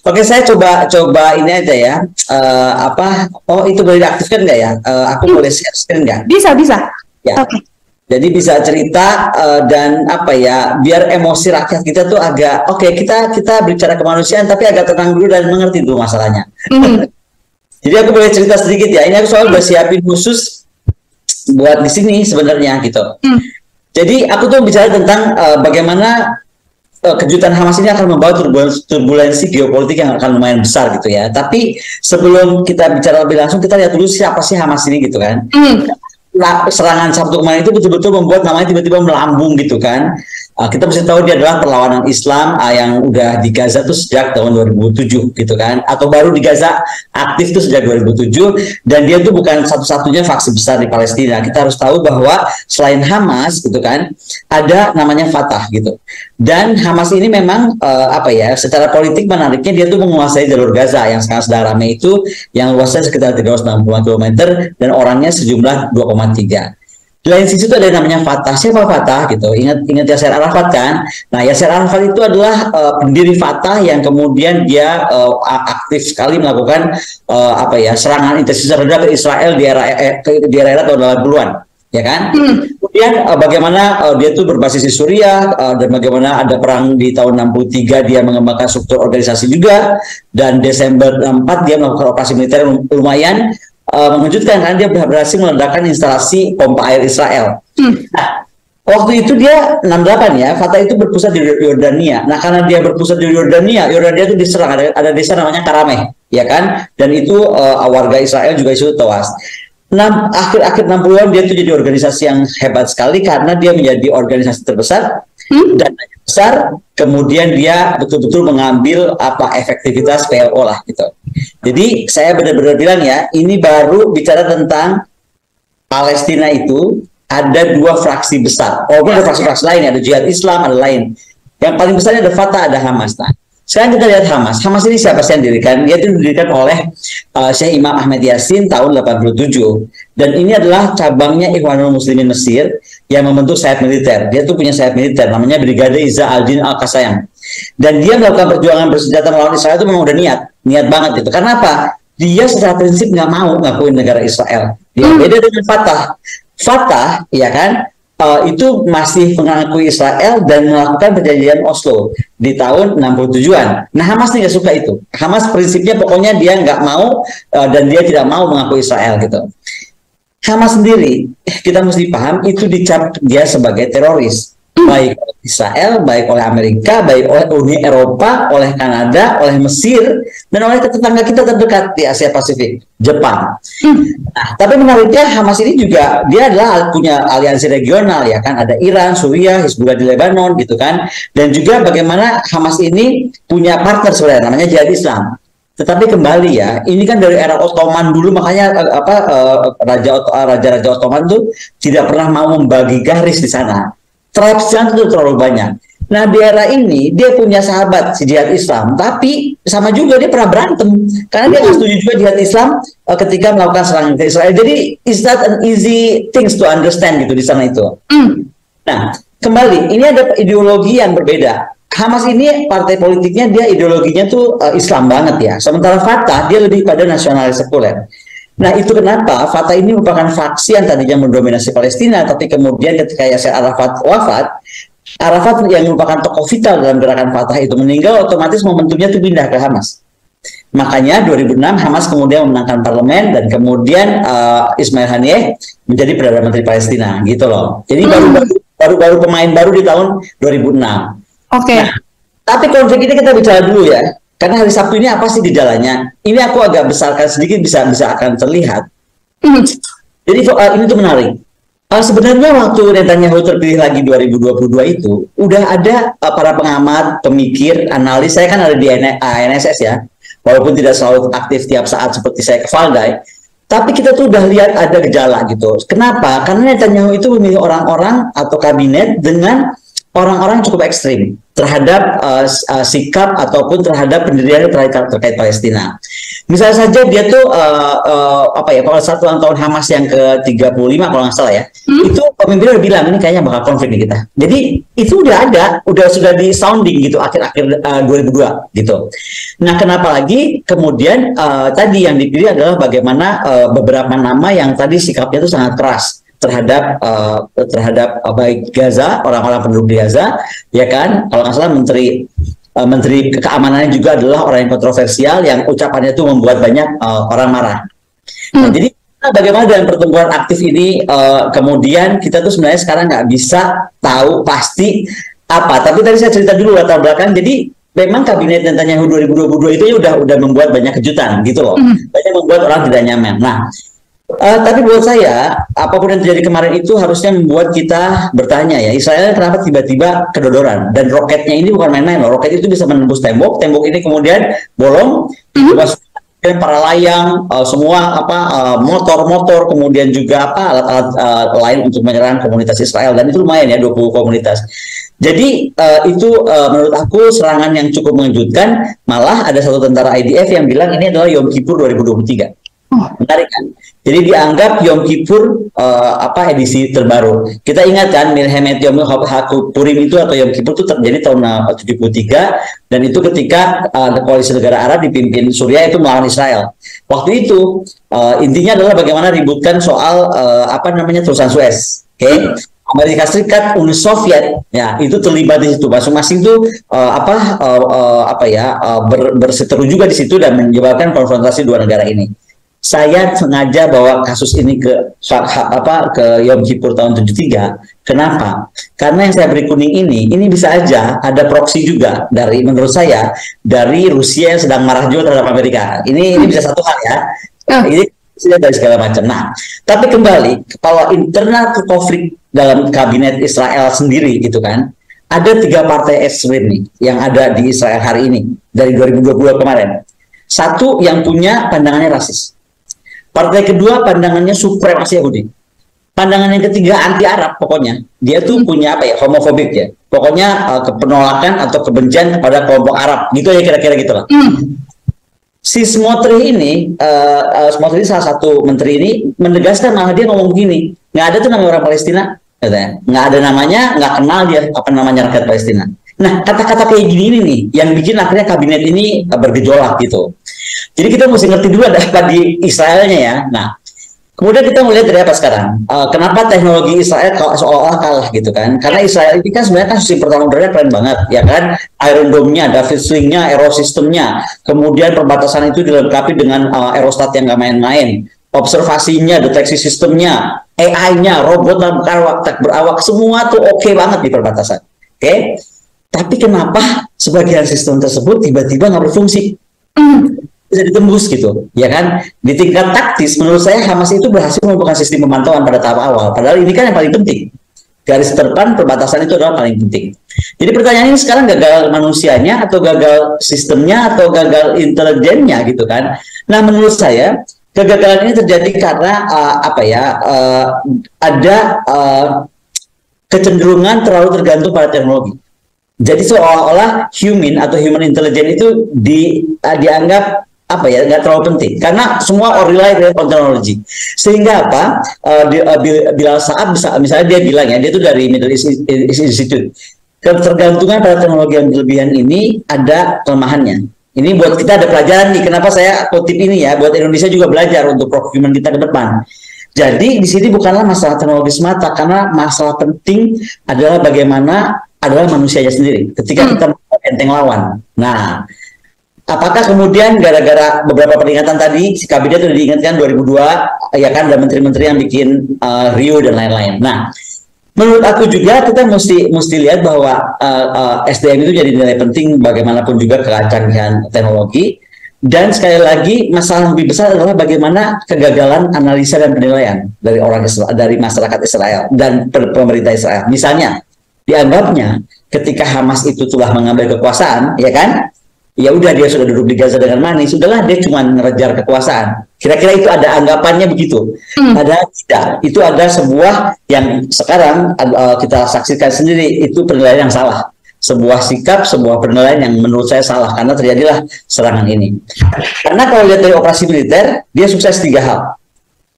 Oke, saya coba ini aja ya. Oh, itu boleh diaktifkan nggak ya? Aku boleh share screen nggak? Bisa, bisa. Ya. Oke. Jadi bisa cerita dan apa ya, biar emosi rakyat kita tuh agak oke, kita bicara kemanusiaan tapi agak tenang dulu dan mengerti dulu masalahnya. Jadi aku boleh cerita sedikit ya. Ini aku soal udah siapin khusus buat di sini sebenarnya gitu. Jadi aku tuh bicara tentang bagaimana kejutan Hamas ini akan membawa turbulensi geopolitik yang akan lumayan besar gitu ya. Tapi sebelum kita bicara lebih langsung, kita lihat dulu siapa sih Hamas ini gitu kan. Serangan Sabtu kemarin itu betul-betul membuat namanya tiba-tiba melambung gitu kan. Kita mesti tahu dia adalah perlawanan Islam yang udah di Gaza tuh sejak tahun 2007 gitu kan, atau baru di Gaza aktif tuh sejak 2007, dan dia tuh bukan satu-satunya faksi besar di Palestina. Kita harus tahu bahwa selain Hamas gitu kan, ada namanya Fatah gitu. Dan Hamas ini memang secara politik menariknya dia tuh menguasai jalur Gaza yang sekarang sedang ramai itu, yang luasnya sekitar 360 km dan orangnya sejumlah 2,3. Di lain sisi itu ada yang namanya Fatah. Siapa Fatah gitu? Ingat Yasser Arafat kan? Nah, Yasser Arafat itu adalah pendiri Fatah yang kemudian dia aktif sekali melakukan serangan intensif rendah ke Israel di era tahun 80-an, ya kan? Kemudian bagaimana dia itu berbasis di Suriah, dan bagaimana ada perang di tahun 63 dia mengembangkan struktur organisasi juga, dan Desember 64 dia melakukan operasi militer yang lumayan mengejutkan karena dia berhasil meledakkan instalasi pompa air Israel. Nah, waktu itu dia 68 ya, Fatah itu berpusat di Yordania. Nah, karena dia berpusat di Yordania itu diserang, ada desa namanya Karameh, ya kan? Dan itu warga Israel juga itu tewas. Akhir 60-an dia itu jadi organisasi yang hebat sekali karena dia menjadi organisasi terbesar dan besar, kemudian dia betul-betul mengambil efektivitas PLO lah gitu. Jadi saya benar-benar bilang ya, ini baru bicara tentang Palestina itu ada dua fraksi besar. Oh, ada fraksi-fraksi lain, ada Jihad Islam, ada lain. Yang paling besarnya ada Fatah, ada Hamas. Nah, sekarang kita lihat Hamas. Hamas ini siapa sih yang didirikan? Dia itu didirikan oleh Syekh Imam Ahmed Yassin tahun 87. Dan ini adalah cabangnya Ikhwanul Muslimin Mesir yang membentuk sayap militer. Dia tuh punya sayap militer, namanya Brigade Izza al-Din al-Qassam. Dan dia melakukan perjuangan bersenjata melawan Israel itu memang udah niat banget gitu. Karena apa? Dia secara prinsip nggak mau ngakuin negara Israel. Dia beda dengan Fatah, ya kan? Itu masih mengakui Israel dan melakukan perjanjian Oslo di tahun 67-an. Nah, Hamas nih nggak suka itu. Hamas prinsipnya pokoknya dia nggak mau dan dia tidak mau mengakui Israel gitu. Hamas sendiri, kita mesti paham, itu dicap dia sebagai teroris. Baik oleh Israel, baik oleh Amerika, baik oleh Uni Eropa, oleh Kanada, oleh Mesir, dan oleh tetangga kita terdekat di Asia Pasifik, Jepang. Nah, tapi menariknya Hamas ini juga dia adalah punya aliansi regional ya kan, ada Iran, Suriah, Hizbullah di Lebanon gitu kan, dan juga bagaimana Hamas ini punya partner sebenarnya namanya Jihad Islam. Tetapi kembali ya, ini kan dari era Ottoman dulu, makanya raja-raja Ottoman tuh tidak pernah mau membagi garis di sana. Tribes-nya itu terlalu banyak. Nah, di era ini dia punya sahabat si Jihad Islam, tapi sama juga dia pernah berantem karena dia nggak setuju juga Jihad Islam ketika melakukan serangan ke Israel. Jadi it's not an easy things to understand gitu di sana itu. Nah, kembali ini ada ideologi yang berbeda. Hamas ini partai politiknya dia ideologinya tuh Islam banget ya. Sementara Fatah dia lebih pada nasionalis sekuler. Nah, itu kenapa Fatah ini merupakan faksi yang tadinya mendominasi Palestina, tapi kemudian ketika Yasser Arafat wafat, Arafat yang merupakan tokoh vital dalam gerakan Fatah itu meninggal, otomatis momentumnya itu pindah ke Hamas. Makanya 2006 Hamas kemudian memenangkan parlemen dan kemudian Ismail Haniyeh menjadi Perdana Menteri Palestina gitu loh. Jadi baru pemain baru di tahun 2006. Oke. Nah, tapi konflik ini kita bicara dulu ya. Karena hari Sabtu ini apa sih di jalannya? Ini aku agak besarkan sedikit bisa akan terlihat. Jadi ini tuh menarik. Sebenarnya waktu Netanyahu terpilih lagi 2022 itu udah ada para pengamat, pemikir, analis. Saya kan ada di ANSS ya, walaupun tidak selalu aktif tiap saat seperti saya ke Valdai. Tapi kita tuh udah lihat ada gejala gitu. Kenapa? Karena Netanyahu itu memilih orang-orang atau kabinet dengan orang-orang cukup ekstrim terhadap sikap ataupun terhadap pendirian terkait Palestina. Misalnya saja dia tuh pada saat ulang tahun Hamas yang ke-35 kalau nggak salah ya, itu pemimpin udah bilang ini kayaknya bakal konflik nih kita. Jadi itu udah ada, sudah di sounding gitu akhir-akhir 2002 gitu. Nah, kenapa lagi kemudian tadi yang dipilih adalah bagaimana beberapa nama yang tadi sikapnya itu sangat keras terhadap baik Gaza, orang-orang penduduk di Gaza, ya kan? Kalau nggak salah Menteri Keamanannya juga adalah orang yang kontroversial, yang ucapannya itu membuat banyak orang marah. Nah, jadi bagaimana dengan pertumbuhan aktif ini, kemudian kita tuh sebenarnya sekarang nggak bisa tahu pasti apa. Tapi tadi saya cerita dulu latar belakang. Jadi memang kabinet Netanyahu 2022 itu ya udah membuat banyak kejutan gitu loh. Banyak membuat orang tidak nyaman. Nah, tapi buat saya apapun yang terjadi kemarin itu harusnya membuat kita bertanya ya, Israel kenapa tiba-tiba kedodoran, dan roketnya ini bukan main-main loh. Roket itu bisa menembus tembok ini kemudian bolong, para layang, semua motor-motor, kemudian juga alat-alat lain untuk menyerang komunitas Israel, dan itu lumayan ya 20 komunitas. Jadi itu menurut aku serangan yang cukup mengejutkan. Malah ada satu tentara IDF yang bilang ini adalah Yom Kippur 2023. Menarik kan? Jadi dianggap Yom Kippur edisi terbaru. Kita ingat kan Milhemet Yom HaPurim itu atau Yom Kippur itu terjadi tahun 73, dan itu ketika koalisi negara Arab dipimpin Suriah itu melawan Israel. Waktu itu intinya adalah bagaimana ributkan soal terusan Suez. Oke. Amerika Serikat, Uni Soviet, ya itu terlibat di situ. Masing-masing tuh berseteru juga di situ dan menyebabkan konfrontasi dua negara ini. Saya sengaja bawa kasus ini ke Yom Kippur tahun 73. Kenapa? Karena yang saya beri kuning ini bisa aja ada proksi juga menurut saya dari Rusia yang sedang marah juga terhadap Amerika. Ini bisa satu hal ya. Ini dari segala macam. Nah, tapi kembali kalau internal konflik dalam kabinet Israel sendiri gitu kan, ada 3 partai ekstrem nih yang ada di Israel hari ini dari 2022 kemarin. Satu yang punya pandangannya rasis. Partai kedua pandangannya supremasi Yahudi. Pandangan yang ketiga anti Arab pokoknya. Dia tuh punya homofobik ya. Pokoknya penolakan atau kebencian kepada kelompok Arab. Gitu ya kira-kira gitulah. Si Smotrich ini, Smotrich salah satu menteri ini menegaskan, malah dia ngomong begini, nggak ada tuh namanya orang Palestina, katanya. Nggak ada namanya, nggak kenal dia apa namanya rakyat Palestina. Nah, kata-kata kayak gini nih yang bikin akhirnya kabinet ini bergejolak gitu. Jadi kita mesti ngerti dulu ada apa di Israelnya ya. Nah, kemudian kita melihat dari apa sekarang? Kenapa teknologi Israel seolah-olah kalah gitu kan? Karena Israel ini kan sebenarnya sistem pertahanan udaranya keren banget, ya kan? Iron Dome-nya, David Sling-nya, Aerosystem-nya, kemudian perbatasan itu dilengkapi dengan aerostat yang nggak main-main, observasinya, deteksi sistemnya, AI-nya, robot berawak, semua tuh oke banget di perbatasan. Oke? Tapi kenapa sebagian sistem tersebut tiba-tiba nggak berfungsi? Bisa ditembus gitu, ya kan? Di tingkat taktis, menurut saya Hamas itu berhasil membuka sistem pemantauan pada tahap awal. Padahal ini kan yang paling penting. Garis terdepan perbatasan itu adalah paling penting. Jadi pertanyaannya sekarang gagal manusianya atau gagal sistemnya atau gagal intelijennya gitu kan? Nah, menurut saya kegagalan ini terjadi karena ada kecenderungan terlalu tergantung pada teknologi. Jadi seolah-olah human intelligence itu dianggap nggak terlalu penting karena semua rely on technology. Sehingga Bilal Saab misalnya dia bilang ya, dia itu dari Middle East Institute, ketergantungan pada teknologi yang berlebihan ini ada kelemahannya. Ini buat kita ada pelajaran nih, kenapa saya kutip ini ya, buat Indonesia juga belajar untuk procurement kita ke depan. Jadi di sini bukanlah masalah teknologi semata, karena masalah penting adalah bagaimana adalah manusianya sendiri ketika kita enteng lawan. Nah, apakah kemudian gara-gara beberapa peringatan tadi si kabinet sudah diingatkan 2002 ya kan, ada menteri-menteri yang bikin Rio dan lain-lain. Nah, menurut aku juga kita mesti lihat bahwa SDM itu jadi nilai penting bagaimanapun juga kecanggihan teknologi. Dan sekali lagi masalah lebih besar adalah bagaimana kegagalan analisa dan penilaian dari dari masyarakat Israel dan pemerintah Israel. Misalnya dianggapnya ketika Hamas itu telah mengambil kekuasaan, ya kan? Ya udah, dia sudah duduk di Gaza dengan manis, sudahlah dia cuma ngejar kekuasaan. Kira-kira itu ada anggapannya begitu. Padahal tidak. Itu ada sebuah yang sekarang kita saksikan sendiri, itu penilaian yang salah. Sebuah sikap, sebuah penilaian yang menurut saya salah karena terjadilah serangan ini. Karena kalau lihat dari operasi militer, dia sukses 3 hal.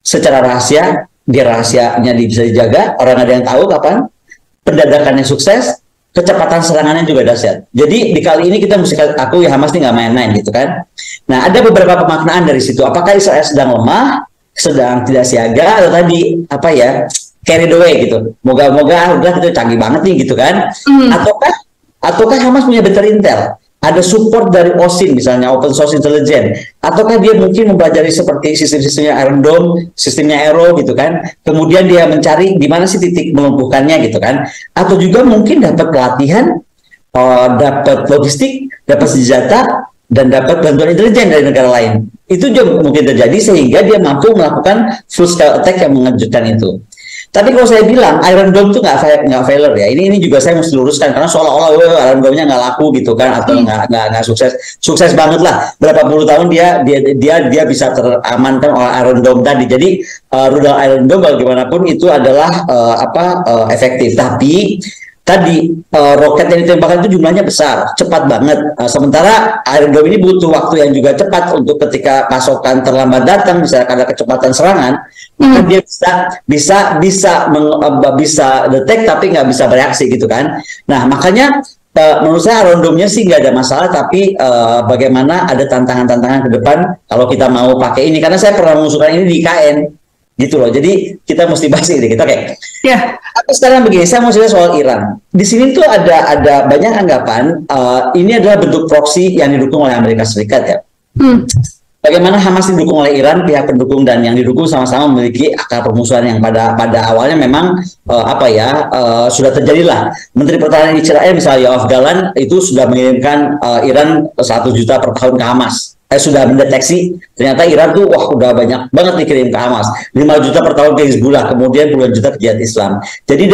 Secara rahasia, dia rahasianya bisa dijaga, orang ada yang tahu kapan, pendadakannya sukses, kecepatan serangannya juga dahsyat. Jadi di kali ini kita mesti akui Hamas ini nggak main-main gitu kan. Nah ada beberapa pemaknaan dari situ. Apakah Israel sedang lemah, sedang tidak siaga, atau tadi apa ya, carried away gitu. Moga-moga udah kita canggih banget nih gitu kan. Ataukah Hamas punya better intel? Ada support dari OSINT misalnya, Open Source Intelligence, ataukah dia mungkin mempelajari seperti sistem-sistemnya Iron Dome, sistemnya Arrow gitu kan, kemudian dia mencari di mana sih titik melumpuhkannya gitu kan, atau juga mungkin dapat pelatihan, dapat logistik, dapat senjata, dan dapat bantuan intelijen dari negara lain. Itu juga mungkin terjadi sehingga dia mampu melakukan full scale attack yang mengejutkan itu. Tapi kalau saya bilang Iron Dome itu nggak failure ya, ini juga saya mesti luruskan karena seolah-olah Iron Dome-nya nggak laku gitu kan, atau nggak sukses banget lah, berapa puluh tahun dia bisa teramankan oleh Iron Dome tadi. Jadi rudal Iron Dome bagaimanapun itu adalah efektif, tapi tadi roket yang ditembakkan itu jumlahnya besar, cepat banget. Sementara Iron Dome ini butuh waktu yang juga cepat untuk ketika pasokan terlambat datang, misalnya ada kecepatan serangan, maka dia bisa detect tapi nggak bisa bereaksi gitu kan. Nah makanya menurut saya Iron Dome-nya sih nggak ada masalah, tapi bagaimana ada tantangan-tantangan ke depan kalau kita mau pakai ini, karena saya pernah mengusulkan ini di IKN gitu loh. Jadi kita mesti bahas ini kita kayak. Ya. Tapi sekarang begini, saya mau cerita soal Iran. Di sini tuh ada banyak anggapan ini adalah bentuk proksi yang didukung oleh Amerika Serikat ya. Bagaimana Hamas didukung oleh Iran, pihak pendukung dan yang didukung sama-sama memiliki akar permusuhan yang pada awalnya memang sudah terjadilah. Menteri Pertahanan Israel misalnya Yoav Gallant itu sudah mengirimkan Iran 1 juta per tahun ke Hamas. Sudah mendeteksi ternyata Iran tuh udah banyak banget dikirim ke Hamas, 5 juta per tahun ke Hizbullah, kemudian puluhan juta ke Jihad Islam. Jadi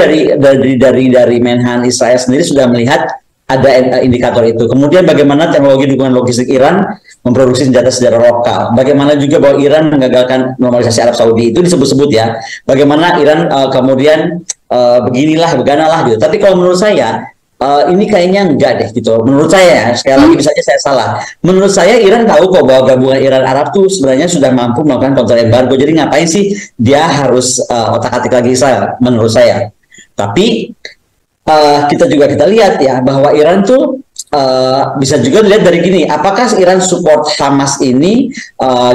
dari Menhan Israel sendiri sudah melihat ada indikator itu. Kemudian bagaimana teknologi dukungan logistik Iran memproduksi senjata secara lokal. Bagaimana juga bahwa Iran menggagalkan normalisasi Arab Saudi, itu disebut-sebut ya. Bagaimana Iran kemudian beganalah gitu. Tapi kalau menurut saya ini kayaknya enggak deh gitu. Menurut saya, sekali lagi bisa aja saya salah. Menurut saya Iran tahu kok bahwa gabungan Iran Arab tuh sebenarnya sudah mampu melakukan counter embargo. Jadi ngapain sih dia harus otak-atik lagi Israel? Menurut saya. Tapi kita lihat ya bahwa Iran tuh bisa juga dilihat dari gini, apakah Iran support Hamas ini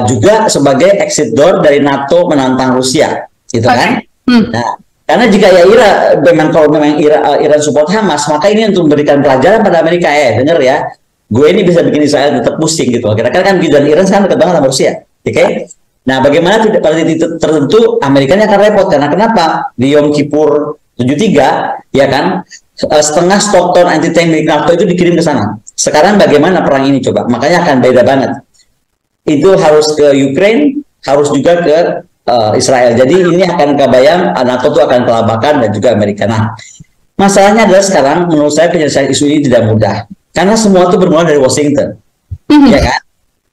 juga sebagai exit door dari NATO menantang Rusia, gitu kan? Nah, karena jika ya kalau memang Iran support Hamas, maka ini untuk memberikan pelajaran pada Amerika, denger ya, gue ini bisa bikin Israel tetap pusing gitu. Kira-kira kan dan Iran sekarang dekat banget sama Rusia, oke? Okay? Nah, bagaimana pada titik tertentu Amerikanya akan repot, karena kenapa? Di Yom Kippur 73, ya kan, setengah Stockton anti-tank milik NATO itu dikirim ke sana. Sekarang bagaimana perang ini coba? Makanya akan beda banget. Itu harus ke Ukraine, harus juga ke Israel. Jadi ini akan kebayang NATO itu akan kelabakan dan juga Amerika. Nah, masalahnya adalah sekarang menurut saya penyelesaian isu ini tidak mudah. Karena semua itu bermula dari Washington. Ya kan?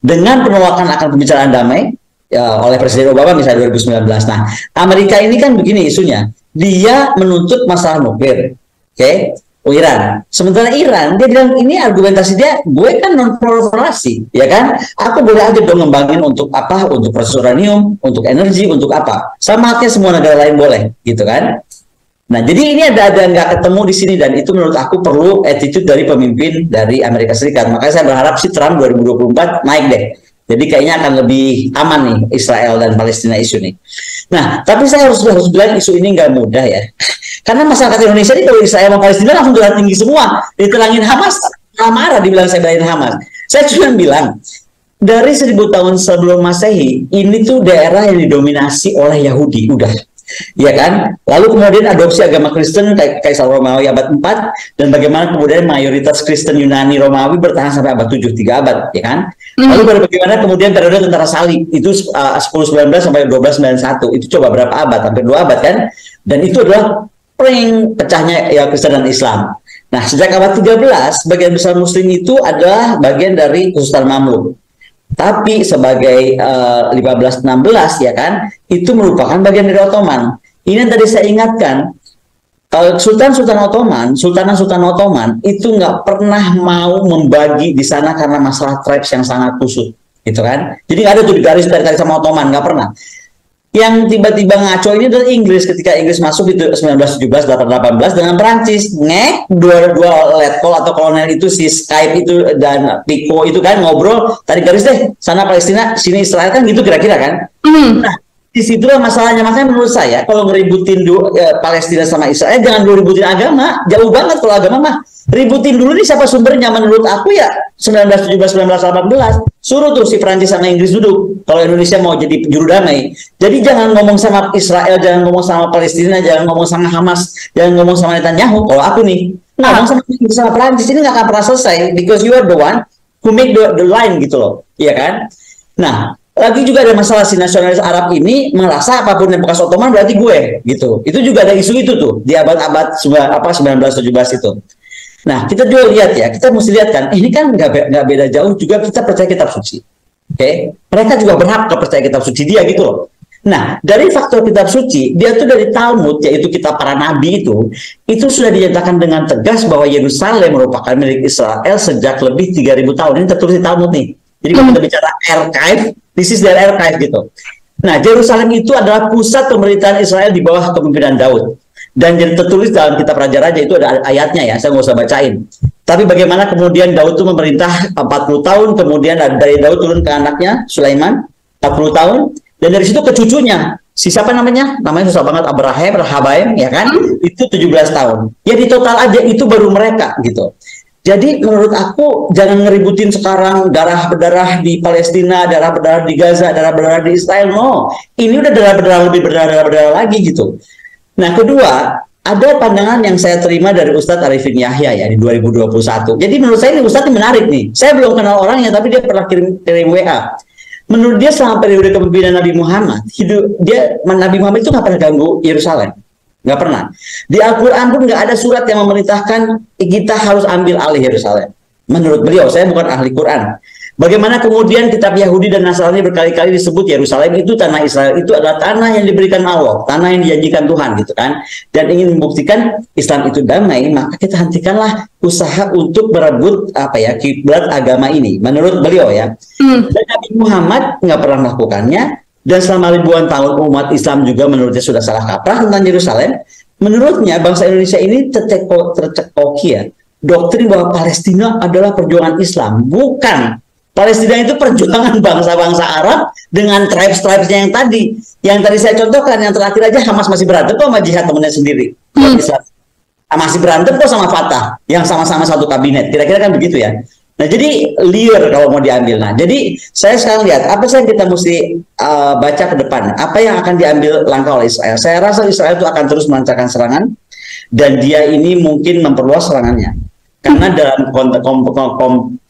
Dengan penolakan akan pembicaraan damai oleh Presiden Obama misalnya 2019. Nah, Amerika ini kan begini isunya. Dia menuntut masalah nuklir. Oke? Iran. Sementara Iran, dia bilang ini argumentasi dia, gue kan non proliferasi, ya kan? Aku boleh aja dong ngembangin untuk apa? Untuk proses uranium, untuk energi, untuk apa? Sama halnya semua negara lain boleh, gitu kan? Nah, jadi ini ada nggak ketemu di sini, dan itu menurut aku perlu attitude dari pemimpin dari Amerika Serikat. Makanya saya berharap sih Trump 2024 naik deh. Jadi kayaknya akan lebih aman nih Israel dan Palestina isu ini. Nah, tapi saya harus bilang isu ini nggak mudah ya. Karena masyarakat Indonesia ini kalau Israel sama Palestina langsung darah tinggi semua. Diterangin Hamas, marah dibilang saya belain Hamas. Saya cuma bilang, dari 1000 tahun sebelum Masehi, ini tuh daerah yang didominasi oleh Yahudi, udah. Ya kan? Lalu kemudian adopsi agama Kristen Kaisar Romawi abad 4, dan bagaimana kemudian mayoritas Kristen Yunani Romawi bertahan sampai abad 7, 3 abad, ya kan? Lalu bagaimana kemudian periode tentara salib itu 1019 sampai 1291, itu coba berapa abad? Hampir 2 abad kan? Dan itu adalah pecahnya ya Kristen dan Islam. Nah, sejak abad 13, bagian besar Muslim itu adalah bagian dari Kesultanan Mamluk. Tapi sebagai 1516 ya kan, itu merupakan bagian dari Ottoman. Ini yang tadi saya ingatkan, Sultan Ottoman itu nggak pernah mau membagi di sana karena masalah tribes yang sangat kusut, gitu kan? Jadi nggak ada tuh digaris sama Ottoman, nggak pernah. Yang tiba-tiba ngaco ini adalah Inggris ketika Inggris masuk itu 1917, 18 dengan Perancis. Dua letkol atau kolonel itu, si Skype itu dan Pico itu kan ngobrol, tarik garis deh, sana Palestina, sini Israel, kan gitu kira-kira kan. Nah, disitulah masalahnya. Makanya menurut saya kalau ngeributin Palestina sama Israel, jangan dulu ributin agama. Jauh banget kalau agama mah. Ributin dulu nih siapa sumbernya. Menurut aku ya 1917, 1918. Suruh tuh si Prancis sama Inggris duduk. Kalau Indonesia mau jadi juru damai. Jadi jangan ngomong sama Israel, jangan ngomong sama Palestina, jangan ngomong sama Hamas, jangan ngomong sama Netanyahu. Kalau aku nih, ngomong sama Inggris sama Prancis ini nggak akan pernah selesai. Because you are the one who make the line gitu loh. Iya kan? Nah, lagi juga ada masalah si nasionalis Arab ini merasa apapun yang bekas Ottoman berarti gue gitu. Itu juga ada isu itu tuh di abad-abad 1917 itu. Nah, kita juga lihat ya, kita mesti lihat kan, ini kan nggak beda jauh juga kita percaya kitab suci. Oke, mereka juga berhak percaya kitab suci dia gitu loh. Nah, dari faktor kitab suci, dia tuh dari Talmud, yaitu kitab para nabi itu sudah dinyatakan dengan tegas bahwa Yerusalem merupakan milik Israel sejak lebih 3.000 tahun. Ini tertulis di Talmud nih. Jadi kalau kita bicara archive, this is their archive gitu. Nah, Yerusalem itu adalah pusat pemerintahan Israel di bawah kepemimpinan Daud. Dan jadi tertulis dalam kitab Raja-Raja itu ada ayatnya ya, saya nggak usah bacain. Tapi bagaimana kemudian Daud itu memerintah 40 tahun, kemudian dari Daud turun ke anaknya Sulaiman 40 tahun, dan dari situ ke cucunya. Si siapa namanya? Namanya susah banget, Rahabaim, ya kan? Itu 17 tahun. Ya di total aja itu baru mereka gitu. Jadi menurut aku jangan ngeributin sekarang darah berdarah di Palestina, darah berdarah di Gaza, darah berdarah di Israel. No, ini udah darah berdarah lebih berdarah lagi gitu. Nah, kedua, ada pandangan yang saya terima dari Ustadz Arifin Yahya ya di 2021. Jadi menurut saya ini Ustadz ini menarik nih. Saya belum kenal orangnya, tapi dia pernah kirim WA. Menurut dia selama periode kepemimpinan Nabi Muhammad, Nabi Muhammad itu nggak pernah ganggu Yerusalem. Nggak pernah. Di Al-Quran pun nggak ada surat yang memerintahkan kita harus ambil alih Yerusalem. Menurut beliau, saya bukan ahli Quran. Bagaimana kemudian kitab Yahudi dan Nasrani berkali-kali disebut Yerusalem itu tanah Israel, itu adalah tanah yang diberikan Allah, tanah yang dijanjikan Tuhan gitu kan. Dan ingin membuktikan Islam itu damai, maka kita hentikanlah usaha untuk berebut kiblat agama ini. Menurut beliau ya. Dan Nabi Muhammad nggak pernah melakukannya. Dan selama ribuan tahun umat Islam juga menurutnya sudah salah kaprah tentang Yerusalem. Menurutnya bangsa Indonesia ini tercekoki ya, doktrin bahwa Palestina adalah perjuangan Islam. Bukan. Palestina itu perjuangan bangsa-bangsa Arab dengan tribes-tribesnya yang tadi. Yang tadi saya contohkan, yang terakhir aja Hamas masih berantem kok sama jihad temennya sendiri. Masih berantem kok sama Fatah, yang sama-sama satu kabinet. Kira-kira kan begitu ya. Nah, jadi liar kalau mau diambil. Nah, jadi saya sekarang lihat, apa sih yang kita mesti baca ke depan? Apa yang akan diambil langkah oleh Israel? Saya rasa Israel itu akan terus melancarkan serangan, dan dia ini mungkin memperluas serangannya. Karena dalam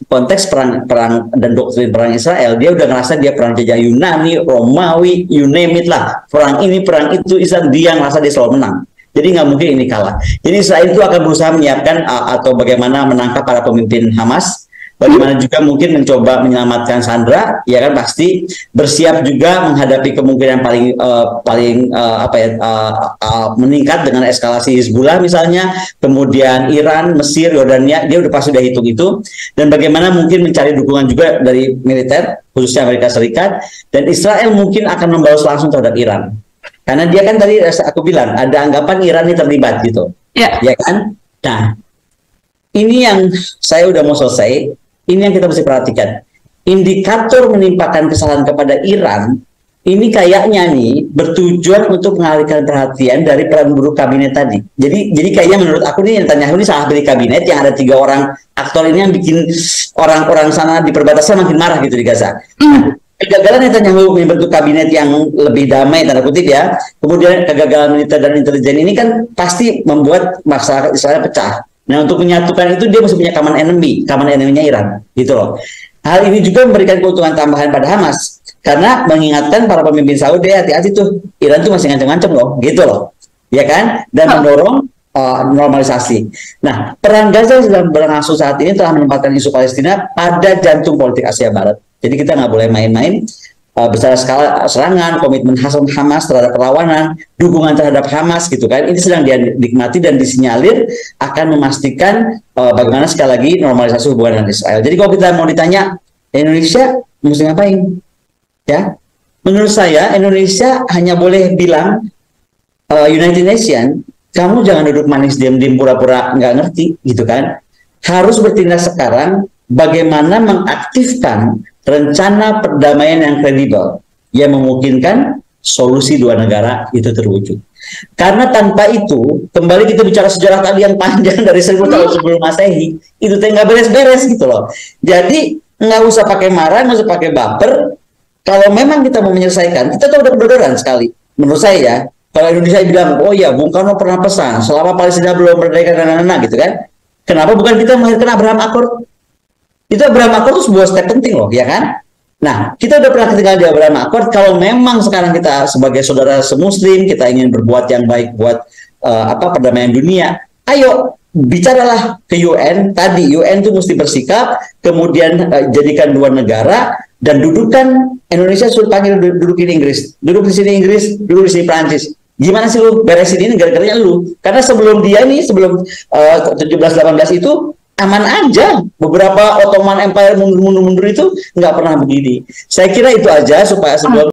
konteks perang dan doktrin perang Israel, dia udah ngerasa dia perang jajah Yunani, Romawi, you name it lah. Perang ini, perang itu, Israel dia ngerasa dia selalu menang. Jadi nggak mungkin ini kalah. Jadi Israel itu akan berusaha menyiapkan atau bagaimana menangkap para pemimpin Hamas. Bagaimana juga mungkin mencoba menyelamatkan Sandra, ya kan, pasti bersiap juga menghadapi kemungkinan paling meningkat dengan eskalasi Hizbullah misalnya, kemudian Iran, Mesir, Yordania, dia udah pasti udah hitung itu, dan bagaimana mungkin mencari dukungan juga dari militer, khususnya Amerika Serikat, dan Israel mungkin akan membalas langsung terhadap Iran, karena dia kan tadi aku bilang ada anggapan Iran ini terlibat gitu, ya kan? Nah, ini yang saya udah mau selesai. Ini yang kita mesti perhatikan. Indikator menimpakan kesalahan kepada Iran, ini kayaknya nih bertujuan untuk mengalihkan perhatian dari peran buruk kabinet tadi. Jadi kayaknya menurut aku nih Netanyahu ini salah pilih kabinet yang ada 3 orang aktor ini yang bikin orang-orang sana di perbatasan makin marah gitu di Gaza. Kegagalan Netanyahu membentuk kabinet yang lebih damai, tanda kutip ya, kemudian kegagalan militer dan intelijen ini kan pasti membuat masyarakat Israel pecah. Nah, untuk menyatukan itu dia mesti punya common enemy-nya Iran, gitu loh. Hal ini juga memberikan keuntungan tambahan pada Hamas, karena mengingatkan para pemimpin Saudi, hati-hati tuh, Iran tuh masih ngancem-ngancem loh, gitu loh, ya kan? Dan mendorong normalisasi. Nah, perang Gaza yang sedang berlangsung saat ini telah menempatkan isu Palestina pada jantung politik Asia Barat. Jadi kita nggak boleh main-main. Besar skala serangan, komitmen Hamas terhadap perlawanan, dukungan terhadap Hamas gitu kan, ini sedang dinikmati dan disinyalir akan memastikan bagaimana sekali lagi normalisasi hubungan dengan Israel. Jadi kalau kita mau ditanya Indonesia mesti ngapain, ya menurut saya Indonesia hanya boleh bilang United Nation, kamu jangan duduk manis diam-diam pura-pura nggak ngerti gitu kan. Harus bertindak sekarang bagaimana mengaktifkan rencana perdamaian yang kredibel yang memungkinkan solusi dua negara itu terwujud. Karena tanpa itu, kembali kita bicara sejarah tadi yang panjang dari 1000 tahun sebelum Masehi, itu nggak beres-beres gitu loh. Jadi nggak usah pakai marah, nggak usah pakai baper. Kalau memang kita mau menyelesaikan, kita tuh udah kedodoran sekali. Menurut saya ya, kalau Indonesia bilang, oh ya, Bung Karno pernah pesan, selama Palestina belum merdeka dan gitu kan, kenapa bukan kita melahirkan Abraham Accord? Itu Abraham Accord itu sebuah step penting loh, ya kan? Nah, kita udah pernah ketinggalan di Abraham Accord. Kalau memang sekarang kita sebagai saudara semuslim, kita ingin berbuat yang baik buat perdamaian dunia, ayo bicaralah ke UN. Tadi UN itu mesti bersikap, kemudian jadikan dua negara dan dudukan Indonesia suruh panggil duduk di Inggris, duduk di sini Inggris, duduk di sini Prancis. Gimana sih lu beresin ini gara-garanya lu? Karena sebelum 1718 itu aman aja. Beberapa Ottoman Empire mundur-mundur itu nggak pernah begini. Saya kira itu aja supaya sebelum